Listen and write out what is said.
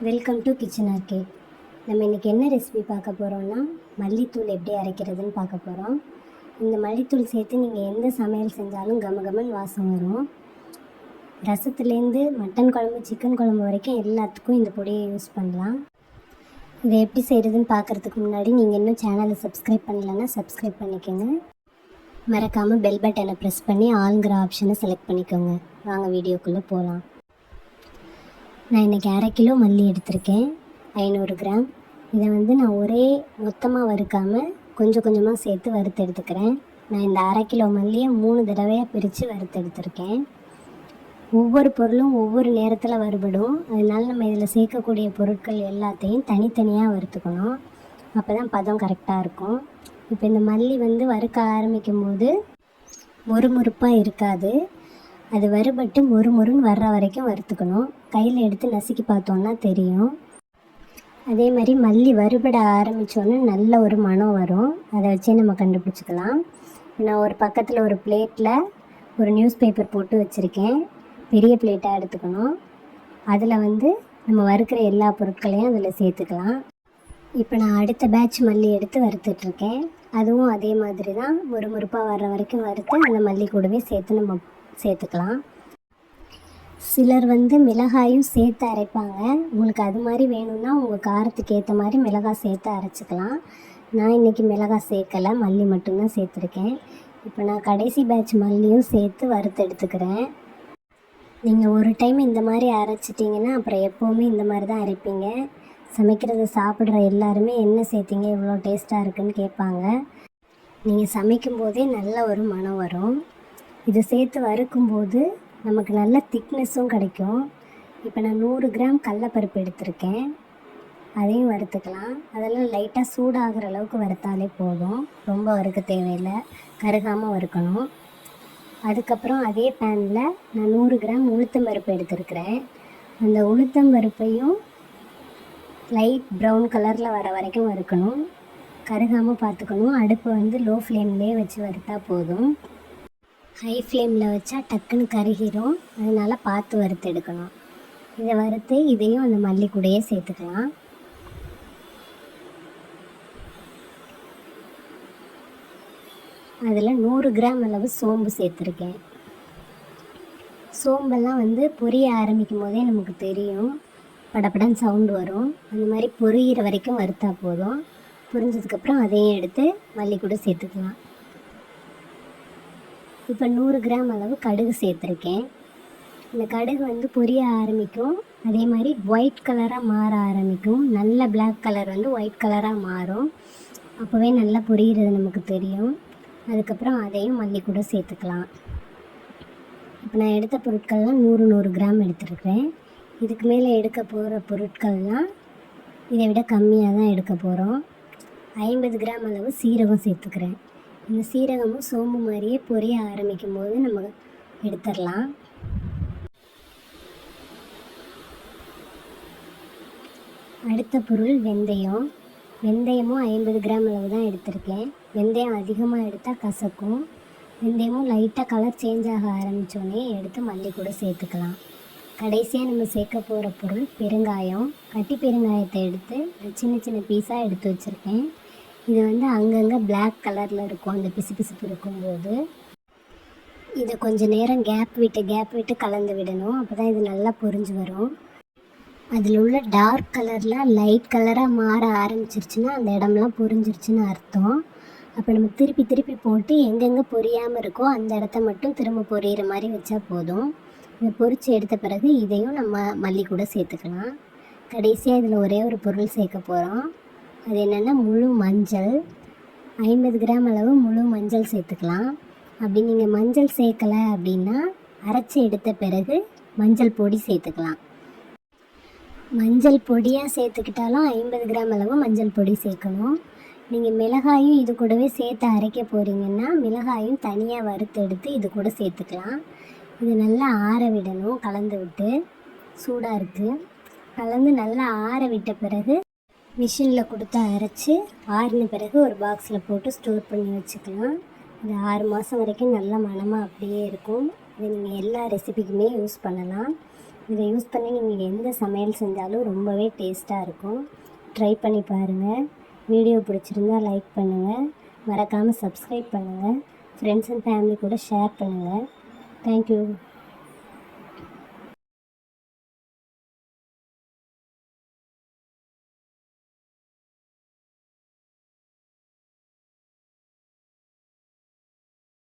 Welcome to kitchen arcade. நம்ம இன்றைக்கி என்ன ரெசிபி பார்க்க போகிறோம்னா மல்லித்தூள் எப்படி அரைக்கிறதுன்னு பார்க்க போகிறோம். இந்த மல்லித்தூள் சேர்த்து நீங்கள் எந்த சமையல் செஞ்சாலும் கமகமன் வாசம் வரும். ரசத்துலேருந்து மட்டன் குழம்பு, சிக்கன் குழம்பு வரைக்கும் எல்லாத்துக்கும் இந்த பொடியை யூஸ் பண்ணலாம். இதை எப்படி செய்கிறதுன்னு பார்க்குறதுக்கு முன்னாடி நீங்கள் இன்னும் சேனலை சப்ஸ்கிரைப் பண்ணலைன்னா சப்ஸ்கிரைப் பண்ணிக்கோங்க. மறக்காமல் பெல் பட்டனை ப்ரெஸ் பண்ணி ஆளுங்கிற ஆப்ஷனை செலக்ட் பண்ணிக்கோங்க. வாங்க வீடியோக்குள்ளே போகலாம். நான் இன்றைக்கி 1/2 கிலோ மல்லி எடுத்திருக்கேன், 500 கிராம். இதை நான் ஒரே மொத்தமாக வறுக்காமல் கொஞ்சம் கொஞ்சமாக சேர்த்து வறுத்து எடுத்துக்கிறேன். நான் இந்த 1/2 கிலோ மல்லியை 3 தடவையாக பிரித்து வறுத்து எடுத்திருக்கேன். ஒவ்வொரு பொருளும் ஒவ்வொரு நேரத்தில் வறுபடும். அதனால நம்ம இதில் சேர்க்கக்கூடிய பொருட்கள் எல்லாத்தையும் தனித்தனியாக வறுத்துக்கணும். அப்போ தான் பதம் கரெக்டாக இருக்கும். இப்போ இந்த மல்லி வறுக்க ஆரம்பிக்கும் போது மொறுமொறுப்பாக இருக்காது. அது வறுபட்டு மொறுமொறுன்னு வர்ற வரைக்கும் வறுத்துக்கணும். கையில் எடுத்து நசுக்கி பார்த்தோன்னா தெரியும். அதே மாதிரி மல்லி வறுபட ஆரம்பித்தோன்னே நல்ல ஒரு மணம் வரும். அதை வச்சே நம்ம கண்டுபிடிச்சிக்கலாம். நான் ஒரு பக்கத்தில் ஒரு பிளேட்டில் ஒரு நியூஸ் பேப்பர் போட்டு வச்சுருக்கேன். பெரிய பிளேட்டாக எடுத்துக்கணும். அதில் நம்ம வறுக்கிற எல்லா பொருட்களையும் அதில் சேர்த்துக்கலாம். இப்போ நான் அடுத்த பேட்ச் மல்லி எடுத்து வறுத்துட்ருக்கேன். அதுவும் அதே மாதிரி தான் மொறுமொறுப்பாக வர்ற வரைக்கும் வறுத்து அந்த மல்லி கூடவே சேர்த்து நம்ம சேர்த்துக்கலாம். சிலர் மிளகாயும் சேர்த்து அரைப்பாங்க. உங்களுக்கு அது மாதிரி வேணும்னா உங்கள் காரத்துக்கு ஏற்ற மாதிரி மிளகாய் சேர்த்து அரைச்சிக்கலாம். நான் இன்றைக்கி மிளகாய் சேர்க்கலை, மல்லி மட்டும்தான் சேர்த்துருக்கேன். இப்போ நான் கடைசி பேட்ச் மல்லியும் சேர்த்து வறுத்து எடுத்துக்கிறேன். நீங்கள் ஒரு டைம் இந்த மாதிரி அரைச்சிட்டிங்கன்னா அப்புறம் எப்போவுமே இந்த மாதிரி தான் அரைப்பீங்க. சமைக்கிறத சாப்பிட்ற எல்லாருமே என்ன சேர்த்திங்க இவ்வளோ டேஸ்ட்டாக இருக்குதுன்னு கேட்பாங்க. நீங்கள் சமைக்கும் போதே நல்ல ஒரு மணம் வரும். இதை சேர்த்து வறுக்கும்போது நமக்கு நல்ல திக்னஸும் கிடைக்கும். இப்போ நான் 100 கிராம் கடலப்பருப்பு எடுத்திருக்கேன். அதையும் வறுத்துக்கலாம். அதெல்லாம் லைட்டாக சூடாகிற அளவுக்கு வறுத்தாலே போதும். ரொம்ப வறுக்க தேவையில்லை, கருகாமல் வறுக்கணும். அதுக்கப்புறம் அதே பேனில் நான் 100 கிராம் உளுத்தம்பருப்பு எடுத்துருக்கிறேன். அந்த உளுத்தம்பருப்பையும் லைட் ப்ரௌன் கலரில் வர வரைக்கும் வறுக்கணும். கருகாமல் பார்த்துக்கணும். அடுப்பு லோ ஃப்ளேம்லேயே வச்சு வறுத்தா போதும். ஹை ஃப்ளேமில் வச்சா டக்குன்னு கருகிரும். அதனால் பார்த்து வறுத்து எடுக்கணும். இதை வறுத்து இதையும் அந்த மல்லி கூடையே சேர்த்துக்கலாம். அதில் 100 கிராம் அளவு சோம்பு சேர்த்துருக்கேன். சோம்பெல்லாம் பொரிய ஆரம்பிக்கும் போதே நமக்கு தெரியும், படப்படன்னு சவுண்டு வரும். அந்த மாதிரி பொரியிற வரைக்கும் வறுத்தா போதும். பொரிஞ்சதுக்கப்புறம் அதையும் எடுத்து மல்லி கூட சேர்த்துக்கலாம். இப்போ 100 கிராம் அளவு கடுகு சேர்த்துருக்கேன். இந்த கடுகு பொரிய ஆரம்பிக்கும். அதே மாதிரி ஒயிட் கலராக மாற ஆரம்பிக்கும். நல்ல பிளாக் கலர் ஒயிட் கலராக மாறும். அப்போவே நல்லா பொரியிறது நமக்கு தெரியும். அதுக்கப்புறம் அதையும் மல்லி கூட சேர்த்துக்கலாம். இப்போ நான் எடுத்த பொருட்கள்லாம் 100 கிராம் எடுத்துருக்கிறேன். இதுக்கு மேலே எடுக்க போகிற பொருட்கள்லாம் இதை விட கம்மியாக தான் எடுக்க போகிறோம். 50 கிராம் அளவு சீரகம் சேர்த்துக்கிறேன். இந்த சீரகமும் சோம்பு மாதிரியே பொரிய ஆரம்பிக்கும் போது நம்ம எடுத்துடலாம். அடுத்த பொருள் வெந்தயம். வெந்தயமும் 50 கிராம் அளவு தான் எடுத்திருக்கேன். வெந்தயம் அதிகமாக எடுத்தால் கசக்கும். வெந்தயமும் லைட்டாக கலர் சேஞ்ச் ஆக ஆரம்பித்தோடனே எடுத்து மல்லி கூட சேர்த்துக்கலாம். கடைசியாக நம்ம சேர்க்க போகிற பொருள் பெருங்காயம். கட்டி பெருங்காயத்தை எடுத்து சின்ன சின்ன பீஸாக எடுத்து வச்சுருக்கேன். இது அங்கங்கே பிளாக் கலரில் இருக்கும். அந்த பிசுபிசுப்பு இருக்கும்போது இதை கொஞ்சம் நேரம் கேப் விட்டு கலந்து விடணும். அப்போ தான் இது நல்லா பொரிஞ்சு வரும். அதில் உள்ள டார்க் கலரில் லைட் கலராக மாற ஆரம்பிச்சிருச்சுன்னா அந்த இடம்லாம் பொரிஞ்சிருச்சுன்னு அர்த்தம். அப்போ நம்ம திருப்பி போட்டு எங்கெங்கே பொரியாமல் இருக்கோ அந்த இடத்த மட்டும் திரும்ப பொரியிற மாதிரி வச்சா போதும். இதை பொரித்து எடுத்த பிறகு இதையும் நம்ம மல்லி கூட சேர்த்துக்கலாம். கடைசியாக இதில் ஒரே ஒரு பொருள் சேர்க்க போகிறோம். அது என்னென்னா முழு மஞ்சள். 50 கிராம் அளவு முழு மஞ்சள் சேர்த்துக்கலாம். அப்படி நீங்கள் மஞ்சள் சேர்க்கலை அப்படின்னா அரைச்சி எடுத்த பிறகு மஞ்சள் பொடி சேர்த்துக்கலாம். மஞ்சள் பொடியாக சேர்த்துக்கிட்டாலும் 50 கிராம் அளவு மஞ்சள் பொடி சேர்க்கணும். நீங்கள் மிளகாயும் இது கூடவே சேர்த்து அரைக்க போகிறீங்கன்னா மிளகாயும் தனியாக வறுத்து எடுத்து இது கூட சேர்த்துக்கலாம். இது நல்லா ஆற விடணும். கலந்து விட்டு, சூடாக இருக்குது, கலந்து நல்லா ஆற விட்ட பிறகு மிஷினில் கொடுத்து அரைச்சி ஆறின பிறகு ஒரு பாக்ஸில் போட்டு ஸ்டோர் பண்ணி வச்சுக்கலாம். இது 6 மாதம் வரைக்கும் நல்ல மணமாக அப்படியே இருக்கும். இதை நீங்கள் எல்லா ரெசிபிக்குமே யூஸ் பண்ணலாம். இதை யூஸ் பண்ணி நீங்கள் எந்த சமையல் செஞ்சாலும் ரொம்பவே டேஸ்ட்டாக இருக்கும். ட்ரை பண்ணி பாருங்கள். வீடியோ பிடிச்சிருந்தா லைக் பண்ணுங்கள். மறக்காமல் சப்ஸ்கிரைப் பண்ணுங்கள். ஃப்ரெண்ட்ஸ் அண்ட் ஃபேமிலி கூட ஷேர் பண்ணுங்கள். தேங்க்யூ.